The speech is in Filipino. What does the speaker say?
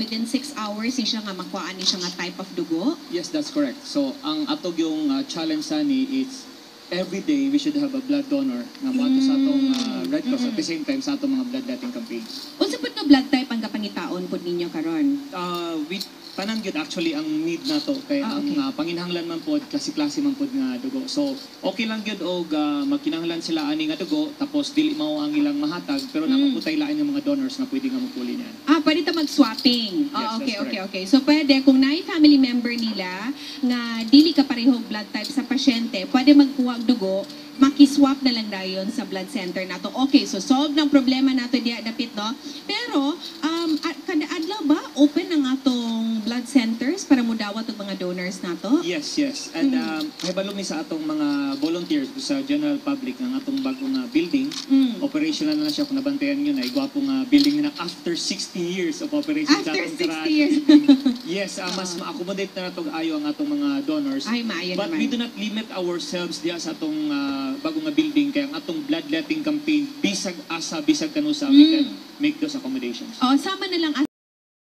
within 6 hours siya nga makuhaan ni siya nga type of dugo? Yes, that's correct. So, ang atog yung challenge sani is every day we should have a blood donor nga moadto sa atong Red Cross at the same time sa atong mga bloodletting campaign. Unsa pud nga blood type ang kapangitaon pud ninyo karon? We tanan gyud actually ang need nato kay okay. ang panginahanglan man pod klase-klase man pod nga dugo. So okay lang gyud og magkinahanglan sila ani nga dugo tapos dili mao ang ilang mahatag pero nakaputay lain ng mga donors nga pwede nga magpuli niyan. Pwede ta mag-swapping. Yes, Okay. So pwede kung naay family member nila nga dili ka parehong blood type sa pasyente, pwede magkuha og dugo, makiswap na lang dayon sa blood center nato. Okay, so solve ng problema nato diya dapit no. Pero kada adlaw ba open ang atong blood centers para mo dawat og mga donors nato? Yes. And mahibalo mi sa atong mga volunteers sa general public ng atong bagong building. Operational na siya kung nabantayan nyo na igwapo nga building na after 60 years of operation sa After atong 60 karaan. years. Yes, mas ma-accommodate na natong ayo ang atong mga donors. Ay, maayo But naman. we do not limit ourselves diya sa atong bagong nga building kaya ang atong bloodletting campaign bisag asa bisag kanusa we can make those accommodations. Sama na lang